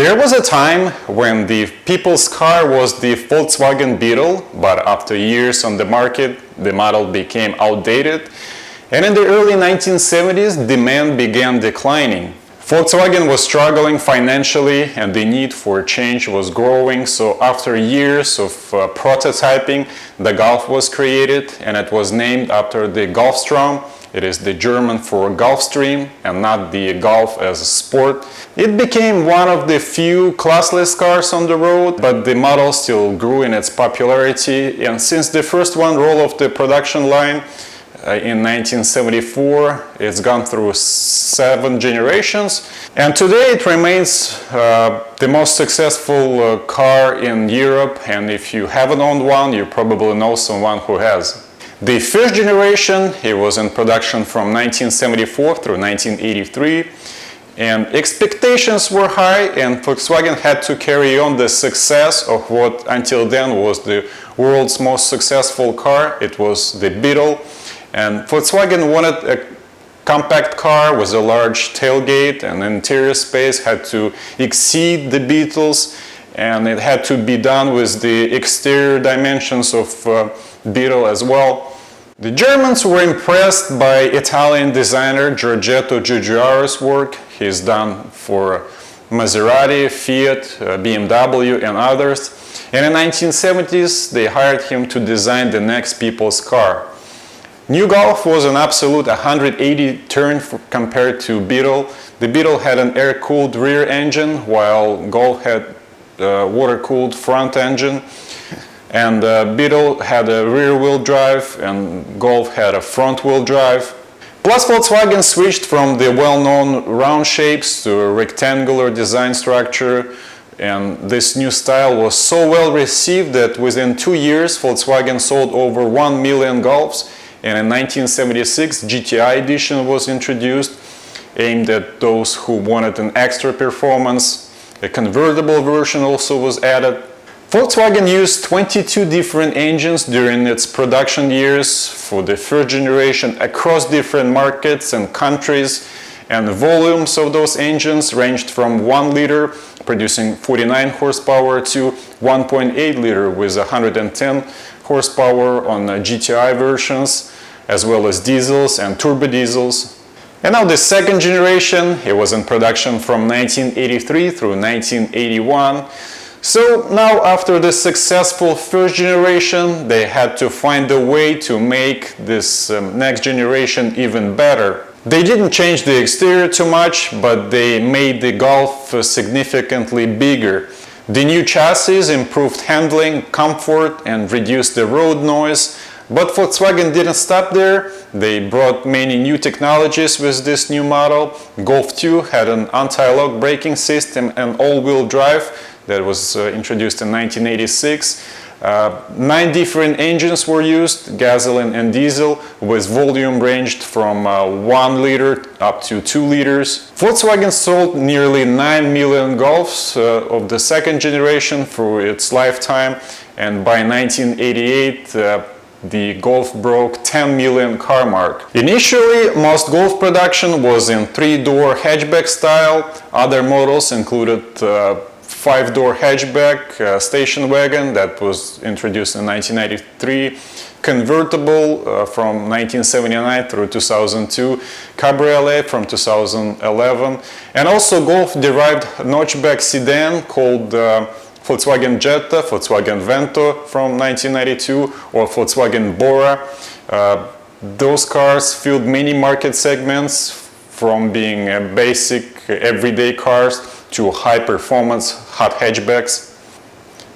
There was a time when the people's car was the Volkswagen Beetle, but after years on the market, the model became outdated, and in the early 1970s, demand began declining. Volkswagen was struggling financially and the need for change was growing, so after years of prototyping, the Golf was created and it was named after the Golfstrom. It is the German for Gulfstream and not the Golf as a sport. It became one of the few classless cars on the road, but the model still grew in its popularity, and since the first one rolled off the production line in 1974, it's gone through 7 generations, and today it remains the most successful car in Europe, and if you haven't owned one, you probably know someone who has. The first generation, it was in production from 1974 through 1983, and expectations were high, and Volkswagen had to carry on the success of what until then was the world's most successful car. It was the Beetle, and Volkswagen wanted a compact car with a large tailgate, and interior space had to exceed the Beetle's, and it had to be done with the exterior dimensions of Beetle as well. The Germans were impressed by Italian designer Giorgetto Giugiaro's work. He's done for Maserati, Fiat, BMW and others. And in the 1970s, they hired him to design the next people's car. New Golf was an absolute 180 turn compared to Beetle. The Beetle had an air-cooled rear engine, while Golf had a water-cooled front engine. And Beetle had a rear-wheel drive and Golf had a front-wheel drive. Plus Volkswagen switched from the well-known round shapes to a rectangular design structure, and this new style was so well received that within 2 years Volkswagen sold over 1 million Golfs, and in 1976 GTI edition was introduced, aimed at those who wanted an extra performance. A convertible version also was added. Volkswagen used 22 different engines during its production years for the first generation across different markets and countries, and the volumes of those engines ranged from 1 liter, producing 49 horsepower, to 1.8 liter with 110 horsepower on GTI versions, as well as diesels and turbo diesels. And now the second generation, it was in production from 1983 through 1981. So now, after the successful first generation, they had to find a way to make this next generation even better. They didn't change the exterior too much, but they made the Golf significantly bigger. The new chassis improved handling, comfort, and reduced the road noise. But Volkswagen didn't stop there. They brought many new technologies with this new model. Golf 2 had an anti-lock braking system and all-wheel drive that was introduced in 1986. 9 different engines were used, gasoline and diesel, with volume ranged from 1 liter up to 2 liters. Volkswagen sold nearly 9 million Golfs of the second generation through its lifetime, and by 1988 the Golf broke 10 million car mark. Initially, most Golf production was in 3-door hatchback style. Other models included 5-door hatchback, station wagon that was introduced in 1993, convertible from 1979 through 2002, cabriolet from 2011, and also Golf-derived notchback sedan called Volkswagen Jetta, Volkswagen Vento from 1992, or Volkswagen Bora. Those cars filled many market segments, from being basic everyday cars to high-performance hot hatchbacks.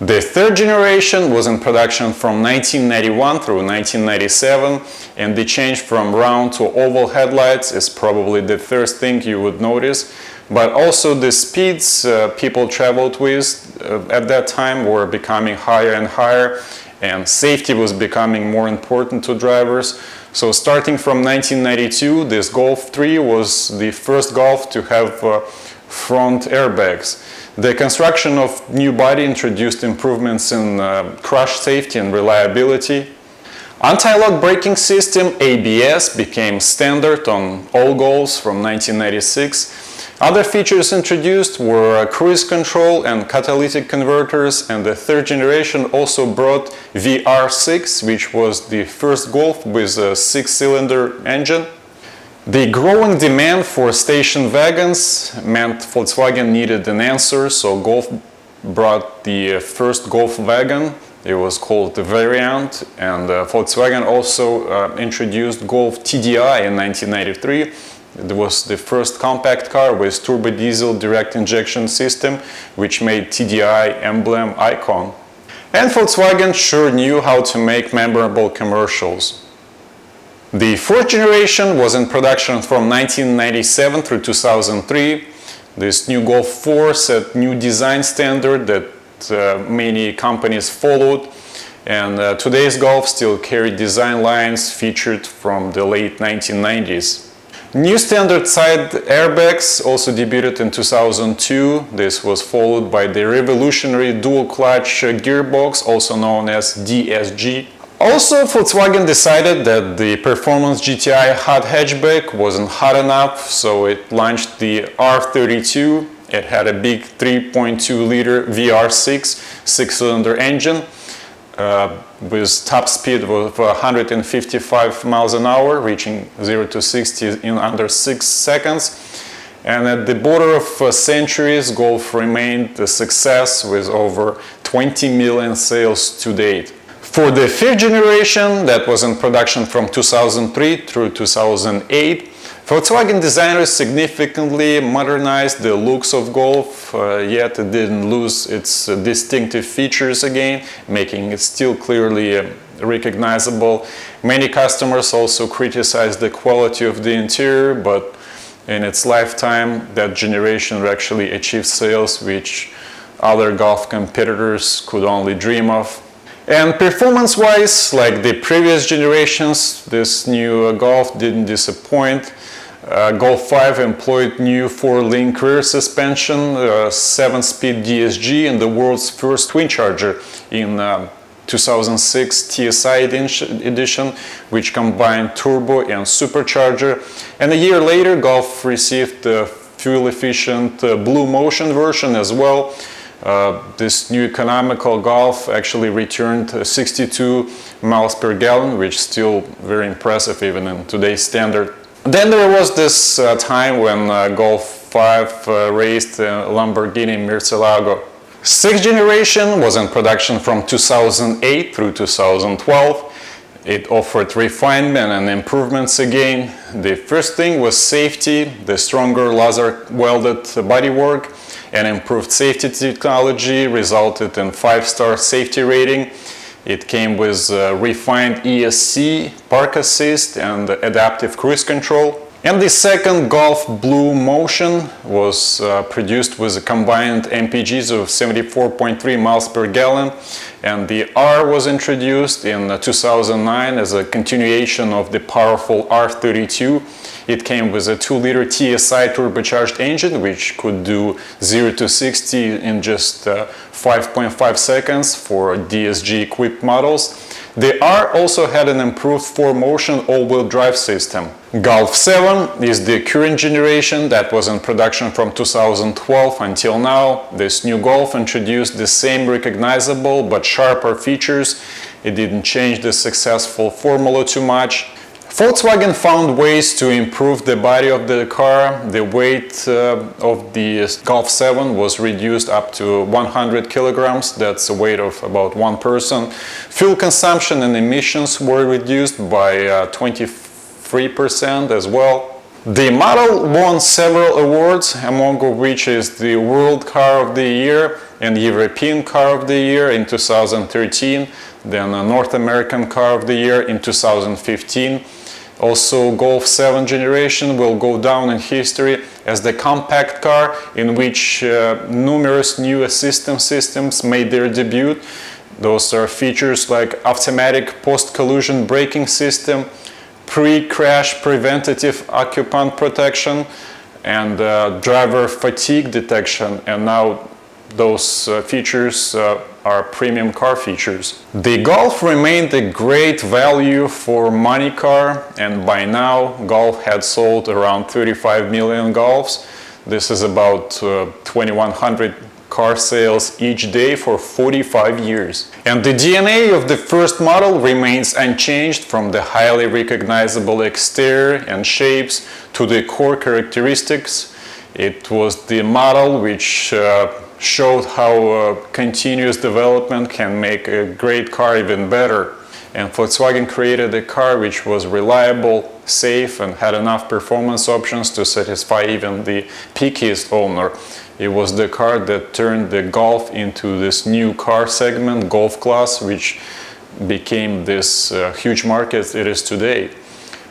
The third generation was in production from 1991 through 1997, and the change from round to oval headlights is probably the first thing you would notice. But also the speeds people traveled with at that time were becoming higher and higher, and safety was becoming more important to drivers. So starting from 1992, this Golf 3 was the first Golf to have front airbags. The construction of new body introduced improvements in crash safety and reliability. Anti-lock braking system ABS became standard on all Golfs from 1996. Other features introduced were cruise control and catalytic converters, and the third generation also brought VR6, which was the first Golf with a 6-cylinder engine. The growing demand for station wagons meant Volkswagen needed an answer, so Golf brought the first Golf wagon. It was called the Variant, and Volkswagen also introduced Golf TDI in 1993. It was the first compact car with turbo diesel direct injection system, which made TDI emblem icon. And Volkswagen sure knew how to make memorable commercials. The fourth generation was in production from 1997 through 2003. This new Golf 4 set new design standard that many companies followed, and today's Golf still carry design lines featured from the late 1990s. New standard side airbags also debuted in 2002. This was followed by the revolutionary dual-clutch gearbox, also known as DSG. Also, Volkswagen decided that the performance GTI hot hatchback wasn't hot enough, so it launched the R32. It had a big 3.2-liter VR6 6-cylinder engine with top speed of 155 miles an hour, reaching 0 to 60 in under 6 seconds. And at the border of centuries, Golf remained a success with over 20 million sales to date. For the fifth generation, that was in production from 2003 through 2008, Volkswagen designers significantly modernized the looks of Golf, yet it didn't lose its distinctive features again, making it still clearly recognizable. Many customers also criticized the quality of the interior, but in its lifetime, that generation actually achieved sales which other Golf competitors could only dream of. And performance-wise, like the previous generations, this new Golf didn't disappoint. Golf 5 employed new 4-link rear suspension, 7-speed DSG, and the world's first twin charger in 2006 TSI edition, which combined turbo and supercharger. And a year later, Golf received the fuel-efficient Blue Motion version as well. This new economical Golf actually returned 62 miles per gallon, which is still very impressive even in today's standard. Then there was this time when Golf 5 raced Lamborghini Murcielago. Sixth generation was in production from 2008 through 2012. It offered refinement and improvements again. The first thing was safety. The stronger laser welded bodywork and improved safety technology resulted in 5-star safety rating. It came with refined ESC, park assist, and adaptive cruise control. And the second Golf Blue Motion was produced with a combined MPGs of 74.3 miles per gallon, and the R was introduced in 2009 as a continuation of the powerful R32. It came with a 2-liter TSI turbocharged engine, which could do 0 to 60 in just 5.5 seconds for DSG-equipped models. The R also had an improved 4-motion all-wheel drive system. Golf 7 is the current generation that was in production from 2012 until now. This new Golf introduced the same recognizable but sharper features. It didn't change the successful formula too much. Volkswagen found ways to improve the body of the car. The weight of the Golf 7 was reduced up to 100 kilograms. That's a weight of about one person. Fuel consumption and emissions were reduced by 23% as well. The model won several awards, among which is the World Car of the Year and European Car of the Year in 2013, then a North American Car of the Year in 2015. Also, Golf 7 generation will go down in history as the compact car in which numerous new assistance systems made their debut. Those are features like automatic post-collision braking system, pre-crash preventative occupant protection, and driver fatigue detection, and now those features are premium car features. The Golf remained a great value for money car, and by now Golf had sold around 35 million Golfs. This is about 2100 car sales each day for 45 years. And the DNA of the first model remains unchanged, from the highly recognizable exterior and shapes to the core characteristics. It was the model which showed how continuous development can make a great car even better. And Volkswagen created a car which was reliable, safe, and had enough performance options to satisfy even the pickiest owner. It was the car that turned the Golf into this new car segment, Golf class, which became this huge market it is today.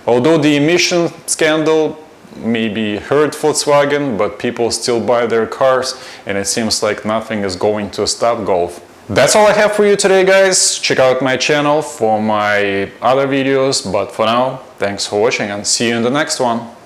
Although the emission scandal maybe hurt Volkswagen, but people still buy their cars, and it seems like nothing is going to stop Golf. That's all I have for you today, guys. Check out my channel for my other videos, but for now, thanks for watching and see you in the next one.